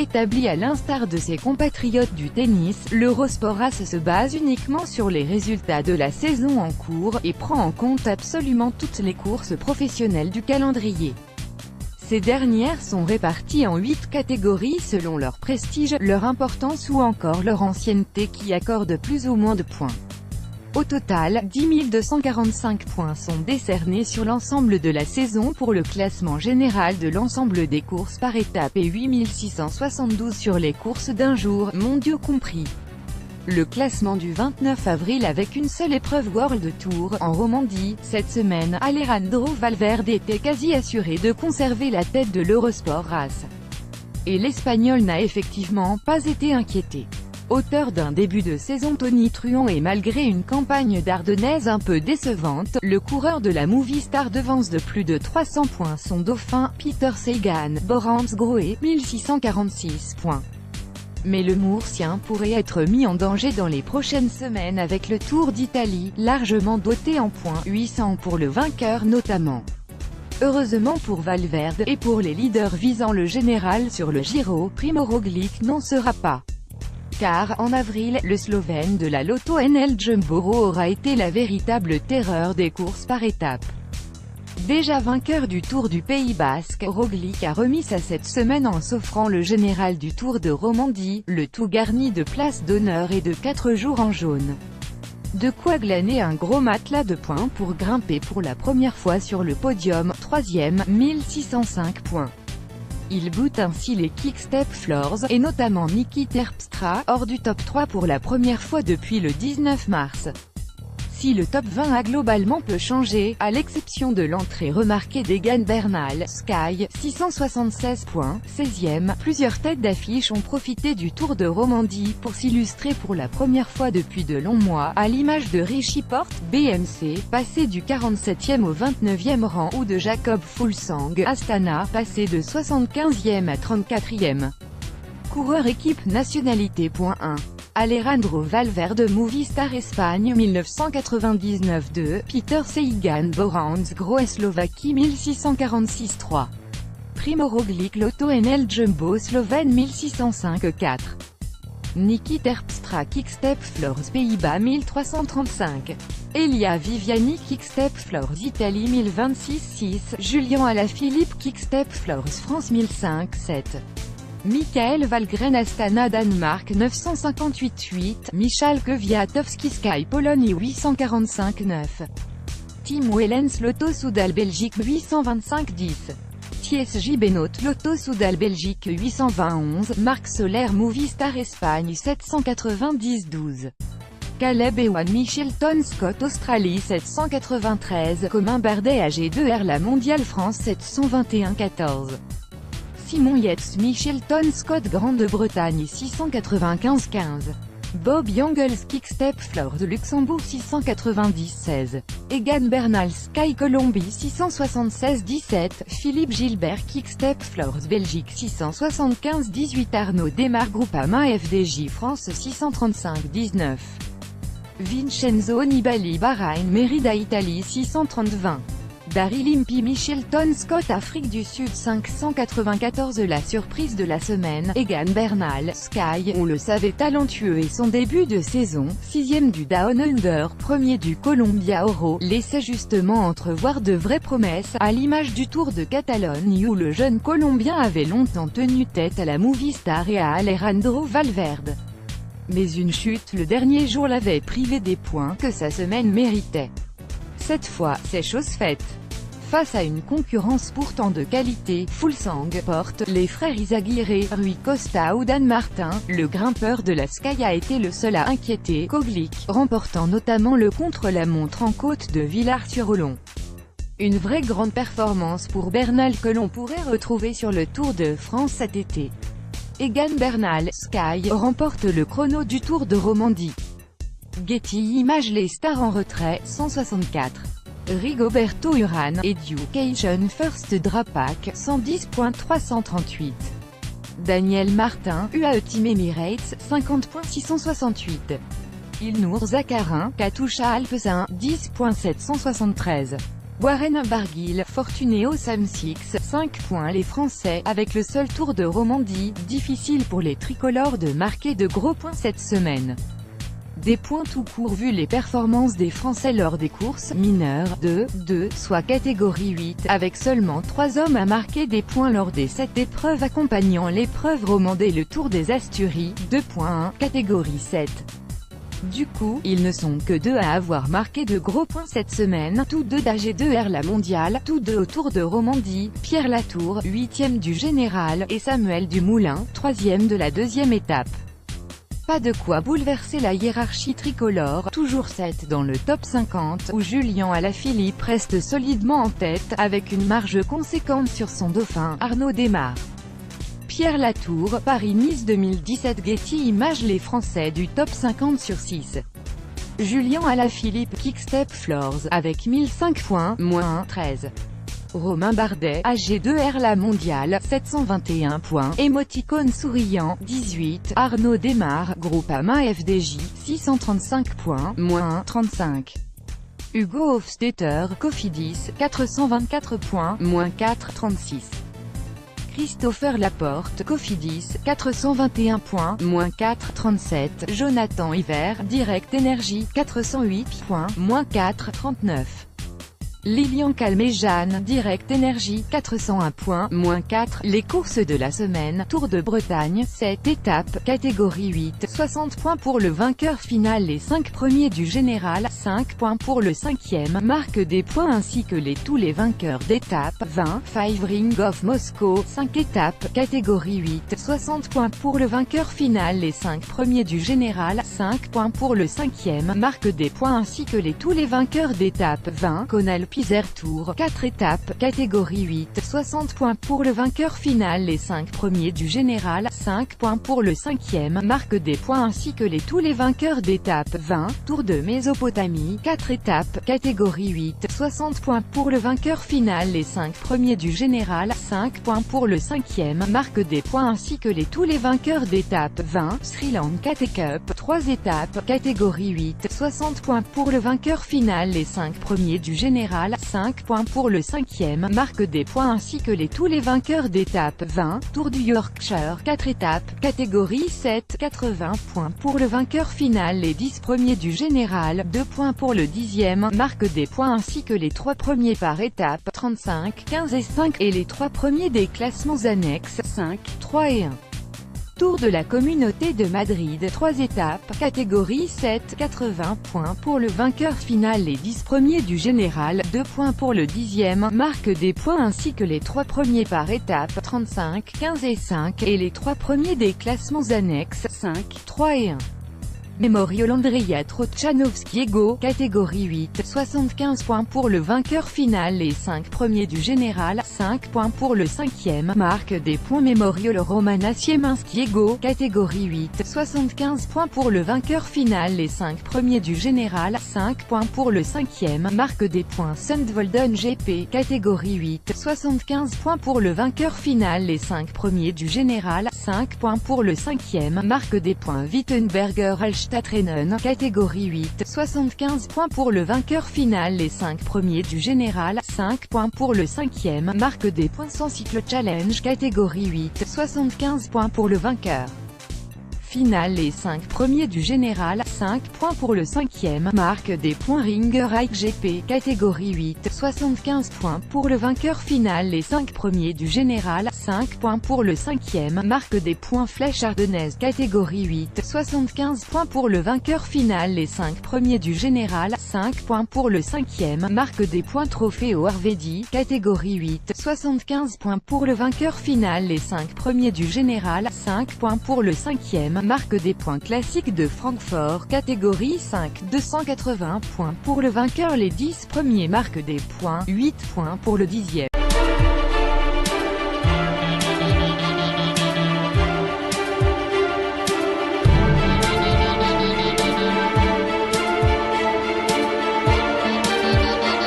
Établi à l'instar de ses compatriotes du tennis, l'Eurosport Race se base uniquement sur les résultats de la saison en cours, et prend en compte absolument toutes les courses professionnelles du calendrier. Ces dernières sont réparties en 8 catégories selon leur prestige, leur importance ou encore leur ancienneté qui accorde plus ou moins de points. Au total, 10 245 points sont décernés sur l'ensemble de la saison pour le classement général de l'ensemble des courses par étape et 8 672 sur les courses d'un jour, mondiaux compris. Le classement du 29 avril avec une seule épreuve World Tour, en Romandie, cette semaine, Alejandro Valverde était quasi assuré de conserver la tête de l'Eurosport Race. Et l'Espagnol n'a effectivement pas été inquiété. Auteur d'un début de saison tonitruant et malgré une campagne d'Ardennaise un peu décevante, le coureur de la Movistar devance de plus de 300 points son dauphin, Peter Sagan, Borans Grohe, 1646 points. Mais le Murcien pourrait être mis en danger dans les prochaines semaines avec le Tour d'Italie, largement doté en points, 800 pour le vainqueur notamment. Heureusement pour Valverde, et pour les leaders visant le général sur le Giro, Primo Roglic n'en sera pas. Car, en avril, le Slovène de la Lotto NL Jumbo aura été la véritable terreur des courses par étapes. Déjà vainqueur du Tour du Pays Basque, Roglic a remis sa cette semaine en s'offrant le général du Tour de Romandie, le tout garni de places d'honneur et de 4 jours en jaune. De quoi glaner un gros matelas de points pour grimper pour la première fois sur le podium, 3e, 1605 points. Il boot ainsi les Quick-Step Floors, et notamment Niki Terpstra, hors du top 3 pour la première fois depuis le 19 mars. Si le top 20 a globalement peu changé, à l'exception de l'entrée remarquée d'Egan Bernal, Sky, 676 points, 16e, plusieurs têtes d'affiche ont profité du Tour de Romandie pour s'illustrer pour la première fois depuis de longs mois, à l'image de Richie Porte, BMC, passé du 47e au 29e rang, ou de Jacob Fuglsang, Astana, passé de 75e à 34e. Coureur équipe nationalité.1 Alejandro Valverde Movistar Espagne 1999-2, Peter Sagan Borans Grohe Slovaquie 1646-3. Primo Roglic Lotto NL Jumbo Slovène 1605-4. Niki Terpstra Quick-Step Floors Pays-Bas 1335. Elia Viviani Quick-Step Floors Italie 1026-6. Julien Alaphilippe Quick-Step Floors France 1005-7. Michael Valgren Astana Danemark 958-8, Michal Kwiatkowski Sky Pologne 845-9. Tim Wellens Lotto Soudal Belgique 825-10. TSJ Benoît Lotto Soudal Belgique 820-11, Marc Soler Movistar Espagne 790-12. Caleb Ewan Michelton Scott Australie 793, Commun Bardet AG2R La Mondiale France 721-14. Simon Yates Michelton Scott Grande-Bretagne 695-15. Bob Jungels Quick-Step Floors de Luxembourg 690-16. Egan Bernal Sky Colombie 676-17. Philippe Gilbert Quick-Step Floors Belgique 675-18. Arnaud Desmar Groupama FDJ France 635-19. Vincenzo Nibali Bahreïn Merida Italie 630-20. Daryl Impey Michelton Scott Afrique du Sud 594. La surprise de la semaine, Egan Bernal, Sky, on le savait talentueux et son début de saison, 6e du Down Under, 1er du Columbia Oro, laissait justement entrevoir de vraies promesses, à l'image du Tour de Catalogne où le jeune Colombien avait longtemps tenu tête à la Movistar et à Alejandro Valverde. Mais une chute le dernier jour l'avait privé des points que sa semaine méritait. Cette fois, c'est chose faite. Face à une concurrence pourtant de qualité, Fuglsang, Porte, les frères Izagirre, Rui Costa ou Dan Martin, le grimpeur de la Sky a été le seul à inquiéter Roglic, remportant notamment le contre-la-montre en côte de Villars-sur-Olon. Une vraie grande performance pour Bernal que l'on pourrait retrouver sur le Tour de France cet été. Egan Bernal, Sky, remporte le chrono du Tour de Romandie. Getty Images les stars en retrait, 164. Rigoberto Urán, Education First Drapac, 110.338. Daniel Martin, UAE Team Emirates, 50.668. Ilnur Zakarin, Katusha Alpecin, 10.773. Warren Barguil, Fortunéo Sam-Six, 5 points. Les Français, avec le seul Tour de Romandie, difficile pour les tricolores de marquer de gros points cette semaine. Des points tout court vu les performances des Français lors des courses mineures soit catégorie 8, avec seulement 3 hommes à marquer des points lors des 7 épreuves accompagnant l'épreuve romande et le Tour des Asturies, 2.1, catégorie 7. Du coup, ils ne sont que 2 à avoir marqué de gros points cette semaine, tous deux d'AG2R la mondiale, tous deux au Tour de Romandie, Pierre Latour, 8e du général, et Samuel Dumoulin, 3e de la deuxième étape. Pas de quoi bouleverser la hiérarchie tricolore, toujours 7 dans le top 50, où Julian Alaphilippe reste solidement en tête, avec une marge conséquente sur son dauphin, Arnaud Démare. Pierre Latour, Paris-Nice 2017. Getty Images. Les Français du top 50 sur 6. Julian Alaphilippe, Quick-Step Floors, avec 1005 points, moins 13. Romain Bardet, AG2R la mondiale, 721 points, émoticône souriant, 18, Arnaud Démare, Groupama FDJ, 635 points, moins 35. Hugo Hofstetter, Cofidis, 424 points, moins 4, 36. Christopher Laporte, Cofidis, 421 points, moins 4, 37. Jonathan Hiver, Direct Énergie, 408 points, moins 4, 39. Lilian Calmejane, Direct Énergie, 401 points, moins 4. Les courses de la semaine, Tour de Bretagne, 7 étapes, catégorie 8, 60 points pour le vainqueur final. Les 5 premiers du général, 5 points pour le 5e, marque des points ainsi que tous les vainqueurs d'étape, 20, 5 Ring of Moscow, 5 étapes, catégorie 8, 60 points pour le vainqueur final. Les 5 premiers du général, 5 points pour le 5e, marque des points ainsi que tous les vainqueurs d'étape, 20, Conal Pizer Tour, 4 étapes, catégorie 8, 60 points pour le vainqueur final. Les 5 premiers du général, 5 points pour le 5e, marque des points ainsi que tous les vainqueurs d'étape, 20, Tour de Mésopotamie, 4 étapes, catégorie 8, 60 points pour le vainqueur final. Les 5 premiers du général, 5 points pour le 5e, marque des points ainsi que tous les vainqueurs d'étape, 20, Sri Lanka Cup, 3 étapes, catégorie 8, 60 points pour le vainqueur final. Les 5 premiers du général, 5 points pour le 5e, marque des points ainsi que tous les vainqueurs d'étape, 20, Tour du Yorkshire, 4 étapes, catégorie 7, 80 points pour le vainqueur final. Les 10 premiers du général, 2 points pour le 10e, marque des points ainsi que les 3 premiers par étape, 35, 15 et 5, et les 3 premiers des classements annexes, 5, 3 et 1. Tour de la Communauté de Madrid, 3 étapes, catégorie 7, 80 points pour le vainqueur final. Les 10 premiers du général, 2 points pour le 10e, marque des points ainsi que les 3 premiers par étape, 35, 15 et 5, et les 3 premiers des classements annexes, 5, 3 et 1. Memorial Andrea Trochanowskiego, catégorie 8, 75 points pour le vainqueur final. Les 5 premiers du général, 5 points pour le 5e, marque des points. Memorial Romana Sieminskiego, catégorie 8, 75 points pour le vainqueur final. Les 5 premiers du général, 5 points pour le 5e, marque des points. Sundvolden GP, catégorie 8, 75 points pour le vainqueur final. Les 5 premiers du général, 5 points pour le 5e, marque des points. Wittenberger Altstadtrennen, catégorie 8, 75 points pour le vainqueur final. Les 5 premiers du général, 5 points pour le 5e, marque des points. Sans cycle challenge, catégorie 8, 75 points pour le vainqueur final. Les 5 premiers du général, 5 points pour le 5e, marque des points. Ringerike GP, catégorie 8, 75 points pour le vainqueur final. Les 5 premiers du général, 5 points pour le 5e, marque des points. Flèche ardennaise, catégorie 8, 75 points pour le vainqueur final. Les 5 premiers du général, 5 points pour le 5e, marque des points. Trofeo Arvedi, catégorie 8, 75 points pour le vainqueur final. Les 5 premiers du général, 5 points pour le 5e, marque des points. Classique de Francfort, catégorie 5, 280 points pour le vainqueur. Les 10 premiers marquent des points, 8 points pour le 10e.